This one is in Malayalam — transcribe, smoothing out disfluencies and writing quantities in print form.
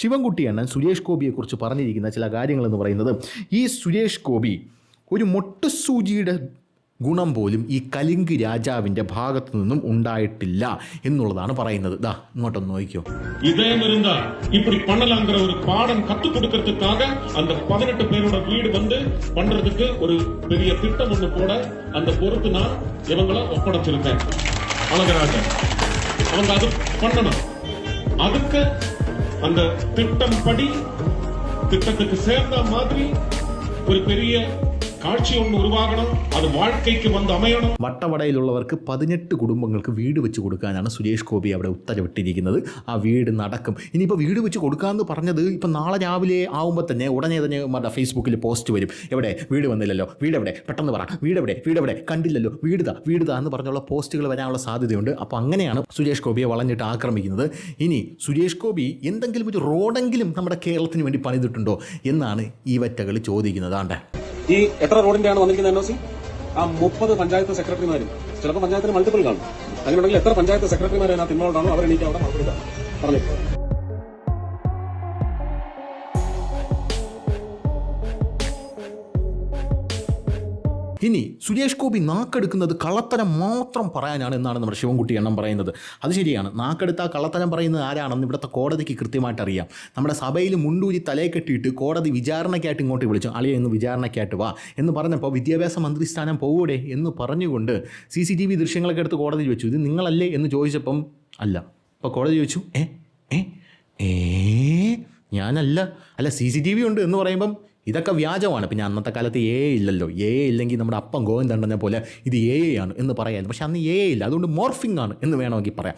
ശിവൻകുട്ടി അണ്ണൻ സുരേഷ് ഗോപിയെക്കുറിച്ച് പറഞ്ഞിരിക്കുന്ന ചില കാര്യങ്ങളെന്ന് പറയുന്നത്, ഈ സുരേഷ് ഗോപി ഒരു മൊട്ടുസൂചിയുടെ ഗുണം പോലും ഈ കലിംഗ് രാജാവിൻ്റെ ഭാഗത്തു നിന്നും ഉണ്ടായിട്ടില്ല എന്നുള്ളതാണ് പറയുന്നത്. ദാ ഇങ്ങോട്ടൊന്ന് നോക്കിയോ. இதே இருந்தா இப்படி பண்ணலாங்கிற ஒரு பாடம் கத்துக் கொடுக்கறதுக்காக அந்த 18 பேரோட வீடு வந்து பண்றதுக்கு ஒரு பெரிய திட்டம் ஒண்ணு போட அந்த பொறுப்பு நான் இவங்களை ஒப்படைச்சிருக்கேன். அழகராஜன் அவங்க அது பண்ணணும். அதுக்கு அந்த திட்டம் படி திட்டத்துக்கு சேர்ந்த மாதிரி ஒரு பெரிய കാഴ്ച ഒന്ന് ഉരുവാകണം. അത് വാഴ്ക്കയ്ക്ക് വന്ന് അമയണം. വട്ടവടയിലുള്ളവർക്ക് 18 കുടുംബങ്ങൾക്ക് വീട് വെച്ച് കൊടുക്കാനാണ് സുരേഷ് ഗോപി അവിടെ ഉത്തരവിട്ടിരിക്കുന്നത്. ആ വീട് നടക്കും. ഇനിയിപ്പോൾ വീട് വെച്ച് കൊടുക്കാമെന്ന് പറഞ്ഞത് ഇപ്പം നാളെ രാവിലെ ആകുമ്പോൾ തന്നെ ഉടനെ മറ്റേ ഫേസ്ബുക്കിൽ പോസ്റ്റ് വരും. എവിടെ വീട് വന്നില്ലല്ലോ, വീടെവിടെ, പെട്ടെന്ന് പറ, വീടെവിടെ കണ്ടില്ലല്ലോ, വീടുതാ എന്ന് പറഞ്ഞുള്ള പോസ്റ്റുകൾ വരാനുള്ള സാധ്യതയുണ്ട്. അപ്പോൾ അങ്ങനെയാണ് സുരേഷ് ഗോപിയെ വളഞ്ഞിട്ട് ആക്രമിക്കുന്നത്. ഇനി സുരേഷ് ഗോപി എന്തെങ്കിലും ഒരു റോഡെങ്കിലും നമ്മുടെ കേരളത്തിന് വേണ്ടി പണിതിട്ടുണ്ടോ എന്നാണ് ഈ വറ്റകൾ ചോദിക്കുന്നത്. ആണ്ടെ ഈ എത്ര റോഡിന്റെയാണ് വന്നിരിക്കുന്നത് NOC? ആ 30 പഞ്ചായത്ത് സെക്രട്ടറിമാരും, ചിലപ്പോൾ പഞ്ചായത്തിന് മൾട്ടിപ്പിൾ കാണും. അങ്ങനെയുണ്ടെങ്കിൽ എത്ര പഞ്ചായത്ത് സെക്രട്ടറിമാർ അതിനകത്ത് ഇൻവോൾവ് ആണോ അവരെണീറ്റ് അവിടെ മറുപടി പറഞ്ഞു. ഇനി സുരേഷ് ഗോപി നാക്കെടുക്കുന്നത് കള്ളത്തരം മാത്രം പറയാനാണ് എന്നാണ് നമ്മുടെ ശിവൻകുട്ടി അണ്ണൻ പറയുന്നത്. അത് ശരിയാണ്. നാക്കെടുത്താൽ കള്ളത്തരം പറയുന്നത് ആരാണെന്ന് ഇവിടുത്തെ കോടതിക്ക് കൃത്യമായിട്ട് അറിയാം. നമ്മുടെ സഭയിൽ മുണ്ടൂരി തലയെ കെട്ടിയിട്ട് കോടതി വിചാരണയ്ക്കായിട്ട് ഇങ്ങോട്ട് വിളിച്ചു. അളിയ എന്ന് വിചാരണയ്ക്കായിട്ട് വാ എന്ന് പറഞ്ഞപ്പോൾ വിദ്യാഭ്യാസ മന്ത്രി സ്ഥാനം പോകൂടെ എന്ന് പറഞ്ഞുകൊണ്ട് CCTV ദൃശ്യങ്ങളൊക്കെ എടുത്ത് കോടതി വെച്ചു. ഇത് നിങ്ങളല്ലേ എന്ന് ചോദിച്ചപ്പം അല്ല. അപ്പോൾ കോടതി ചോദിച്ചു ഞാനല്ല. അല്ല CCTV ഉണ്ട് എന്ന് പറയുമ്പം ഇതൊക്കെ വ്യാജമാണ്. പിന്നെ അന്നത്തെ കാലത്ത് ഇല്ലല്ലോ. ഇല്ലെങ്കിൽ നമ്മുടെ അപ്പം ഗോവിന്ദണ്ണനെ പോലെ ഇത് ആണ് എന്ന് പറയാമായിരുന്നു. പക്ഷെ അന്ന് ഇല്ല. അതുകൊണ്ട് മോർഫിംഗ് ആണ് എന്ന് വേണമെങ്കിൽ പറയാം.